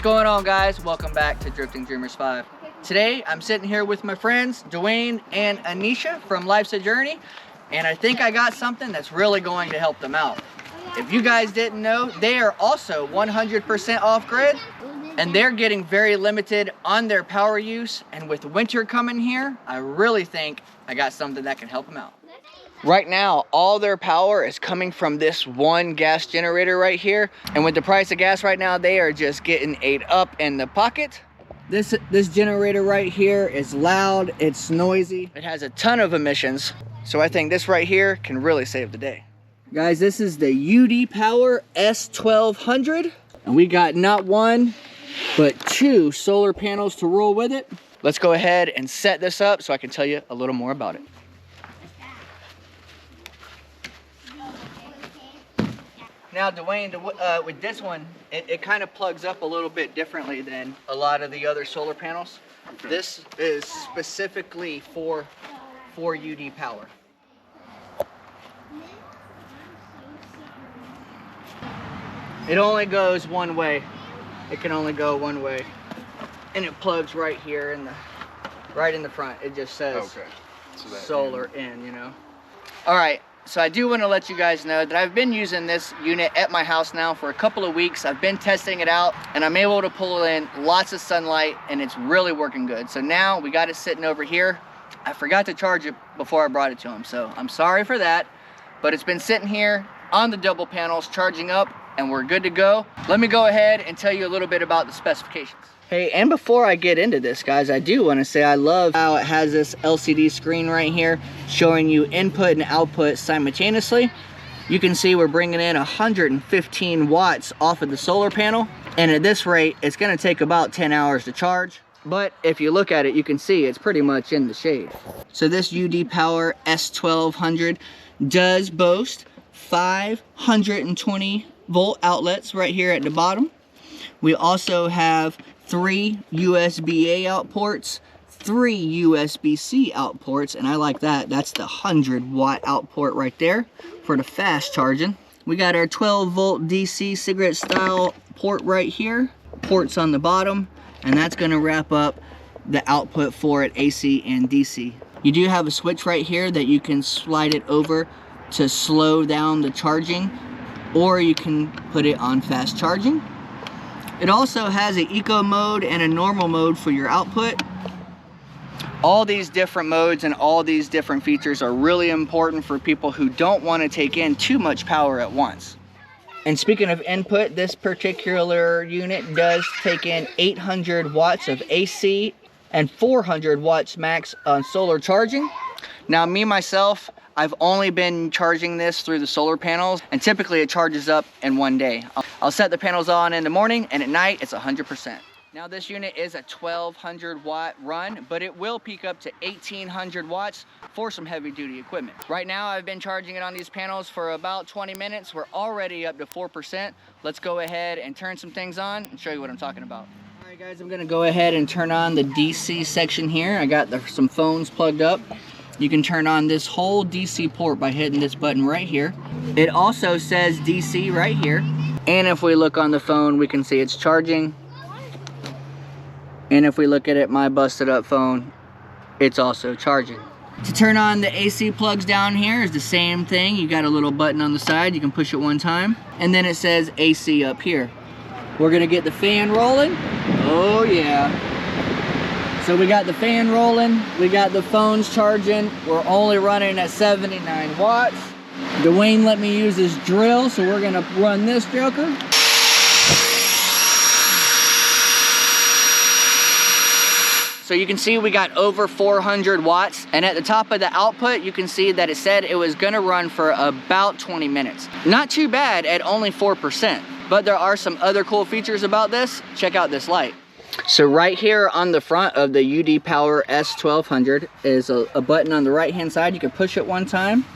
going on, guys? Welcome back to Drifting Dreamers 5. Today I'm sitting here with my friends Dwayne and Anisha from Life's a Journey, and I think I got something that's really going to help them out. If you guys didn't know, they are also 100% off grid, and they're getting very limited on their power use, and with winter coming here, I really think I got something that can help them out. Right now, all their power is coming from this one gas generator right here. And with the price of gas right now, they are just getting ate up in the pocket. This generator right here is loud, it's noisy, it has a ton of emissions. So I think this right here can really save the day. Guys, this is the UDPOWER S1200. And we got not one, but 2 solar panels to roll with it. Let's go ahead and set this up so I can tell you a little more about it. Now, Dwayne, with this one, it kind of plugs up a little bit differently than a lot of the other solar panels. Okay. This is specifically for UDPOWER. It only goes one way. It can only go one way, and it plugs right here right in the front. It just says okay. So solar in, you know. All right. So I do want to let you guys know that I've been using this unit at my house now for a couple of weeks. I've been testing it out, and I'm able to pull in lots of sunlight, and it's really working good. So now we got it sitting over here. I forgot to charge it before I brought it to him, so I'm sorry for that. But it's been sitting here on the double panels charging up, and we're good to go. Let me go ahead and tell you a little bit about the specifications. Hey, and before I get into this, guys, I do want to say I love how it has this LCD screen right here showing you input and output simultaneously. You can see we're bringing in 115 watts off of the solar panel, and at this rate, it's going to take about 10 hours to charge. But if you look at it, you can see it's pretty much in the shade. So this UDPOWER S1200 does boast 520 volt outlets right here at the bottom. We also have 3 USB-A out ports, 3 USB-C out ports, and I like that. That's the 100 watt out port right there for the fast charging. We got our 12 volt DC cigarette style port right here, ports on the bottom, and that's gonna wrap up the output for it, AC and DC. You do have a switch right here that you can slide it over to slow down the charging, or you can put it on fast charging. It also has an eco mode and a normal mode for your output. All these different modes and all these different features are really important for people who don't want to take in too much power at once. And speaking of input, this particular unit does take in 800 watts of AC and 400 watts max on solar charging. Now, me myself, I've only been charging this through the solar panels, and typically it charges up in one day. I'll set the panels on in the morning, and at night it's 100%. Now, this unit is a 1200 watt run, but it will peak up to 1800 watts for some heavy duty equipment. Right now, I've been charging it on these panels for about 20 minutes. We're already up to 4%. Let's go ahead and turn some things on and show you what I'm talking about. All right, guys, I'm gonna go ahead and turn on the DC section here. I got some phones plugged up. You can turn on this whole DC port by hitting this button right here. It also says DC right here. And if we look on the phone, we can see it's charging. And if we look at it, my busted up phone, it's also charging. To turn on the AC plugs down here is the same thing. You got a little button on the side. You can push it one time. And then it says AC up here. We're gonna get the fan rolling. Oh yeah. So we got the fan rolling, we got the phones charging. We're only running at 79 watts. Dwayne let me use this drill, so we're gonna run this joker. So you can see we got over 400 watts, and at the top of the output, you can see that it said it was gonna run for about 20 minutes. Not too bad at only 4%, but there are some other cool features about this. Check out this light. So right here on the front of the UDPOWER S1200 is a button on the right hand side. You can push it one time,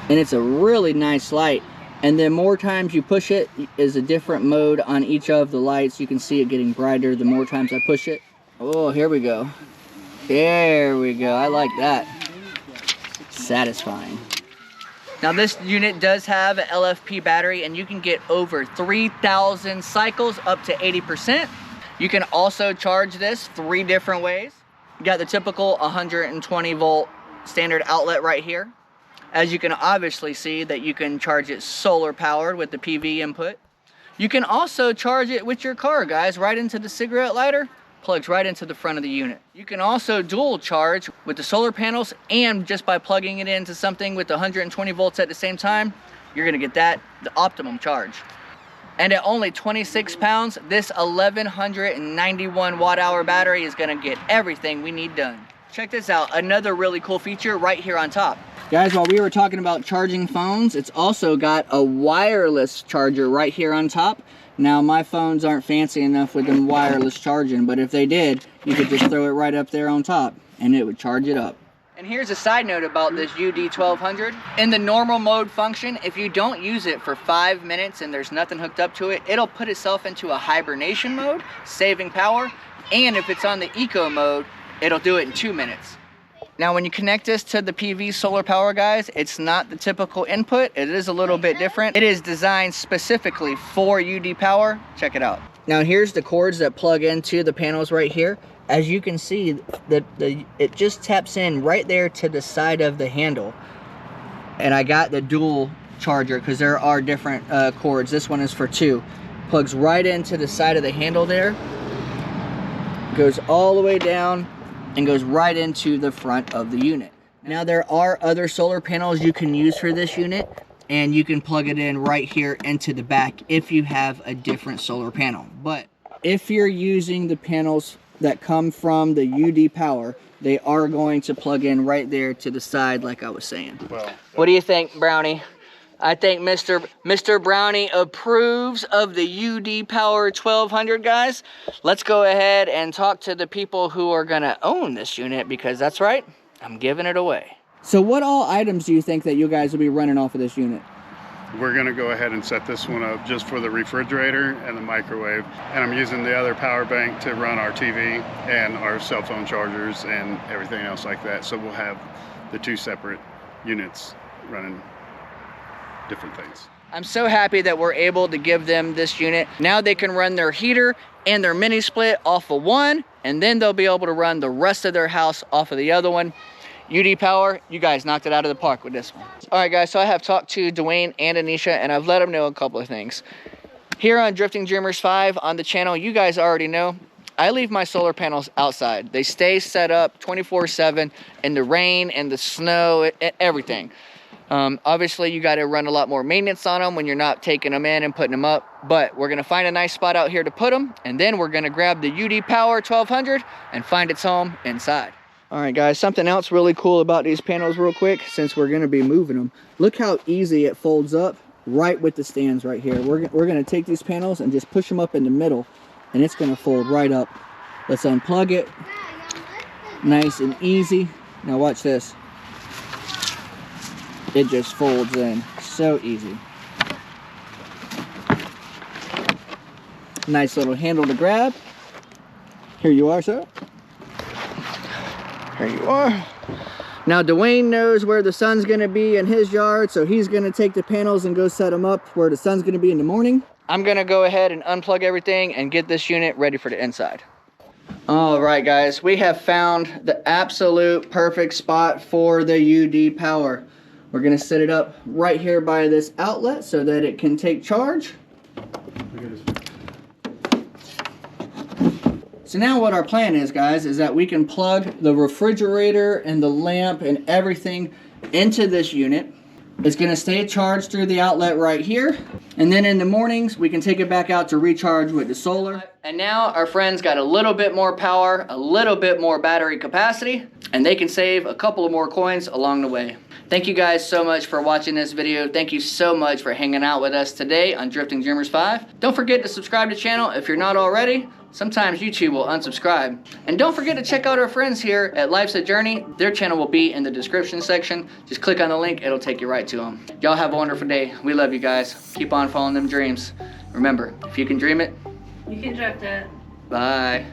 and it's a really nice light. And then more times you push it is a different mode on each of the lights. You can see it getting brighter the more times I push it. Oh, here we go. There we go. I like that. Satisfying. Now this unit does have an LFP battery, and you can get over 3,000 cycles up to 80%. You can also charge this 3 different ways. You got the typical 120 volt standard outlet right here. As you can obviously see that you can charge it solar powered with the PV input. You can also charge it with your car, guys, right into the cigarette lighter. Plugs right into the front of the unit. You can also dual charge with the solar panels, and just by plugging it into something with 120 volts at the same time, you're gonna get the optimum charge. And at only 26 pounds, this 1191 watt hour battery is gonna get everything we need done. Check this out, another really cool feature right here on top. Guys, while we were talking about charging phones, it's also got a wireless charger right here on top. Now, my phones aren't fancy enough with them wireless charging, but if they did, you could just throw it right up there on top and it would charge it up. And here's a side note about this UD1200. In the normal mode function, if you don't use it for 5 minutes and there's nothing hooked up to it, it'll put itself into a hibernation mode, saving power. And if it's on the eco mode, it'll do it in 2 minutes. Now, when you connect this to the PV solar power, guys, it's not the typical input. It is a little bit different. It is designed specifically for UDPOWER. Check it out. Now, here's the cords that plug into the panels right here. As you can see, it just taps in right there to the side of the handle. And I got the dual charger because there are different cords. This one is for 2. Plugs right into the side of the handle there. Goes all the way down and goes right into the front of the unit. Now, there are other solar panels you can use for this unit, and you can plug it in right here into the back if you have a different solar panel. But if you're using the panels that come from the UDPOWER, they are going to plug in right there to the side like I was saying. Well, what do you think, Brownie? I think Mr. Brownie approves of the UDPOWER 1200, guys. Let's go ahead and talk to the people who are gonna own this unit, because that's right, I'm giving it away. So what all items do you think that you guys will be running off of this unit? We're gonna go ahead and set this one up just for the refrigerator and the microwave. And I'm using the other power bank to run our TV and our cell phone chargers and everything else like that. So we'll have the 2 separate units running different things. I'm so happy that we're able to give them this unit. Now they can run their heater and their mini split off of one, and then they'll be able to run the rest of their house off of the other one. UDPOWER, you guys knocked it out of the park with this one. All right, guys, so I have talked to Dwayne and Anisha, and I've let them know a couple of things. Here on Drifting Dreamers 5 on the channel, you guys already know, I leave my solar panels outside. They stay set up 24/7 in the rain and the snow, everything. Obviously, you got to run a lot more maintenance on them when you're not taking them in and putting them up, but we're going to find a nice spot out here to put them, and then we're going to grab the UDPOWER 1200 and find its home inside. All right, guys, something else really cool about these panels real quick, since we're going to be moving them. Look how easy it folds up right with the stands right here. We're going to take these panels and just push them up in the middle, and it's going to fold right up. Let's unplug it. Nice and easy. Now watch this. It just folds in, so easy. Nice little handle to grab. Here you are, sir. Here you are. Now Dwayne knows where the sun's gonna be in his yard, so he's gonna take the panels and go set them up where the sun's gonna be in the morning. I'm gonna go ahead and unplug everything and get this unit ready for the inside. All right, guys, we have found the absolute perfect spot for the UDPOWER. We're gonna set it up right here by this outlet so that it can take charge. So now what our plan is, guys, is that we can plug the refrigerator and the lamp and everything into this unit. It's gonna stay charged through the outlet right here. And then in the mornings, we can take it back out to recharge with the solar. And now our friends got a little bit more power, a little bit more battery capacity, and they can save a couple of more coins along the way. Thank you guys so much for watching this video. Thank you so much for hanging out with us today on Drifting Dreamers 5. Don't forget to subscribe to the channel if you're not already. Sometimes YouTube will unsubscribe. And don't forget to check out our friends here at Life's a Journey. Their channel will be in the description section. Just click on the link, it'll take you right to them. Y'all have a wonderful day. We love you guys. Keep on following them dreams. Remember, if you can dream it, you can drift it. Bye.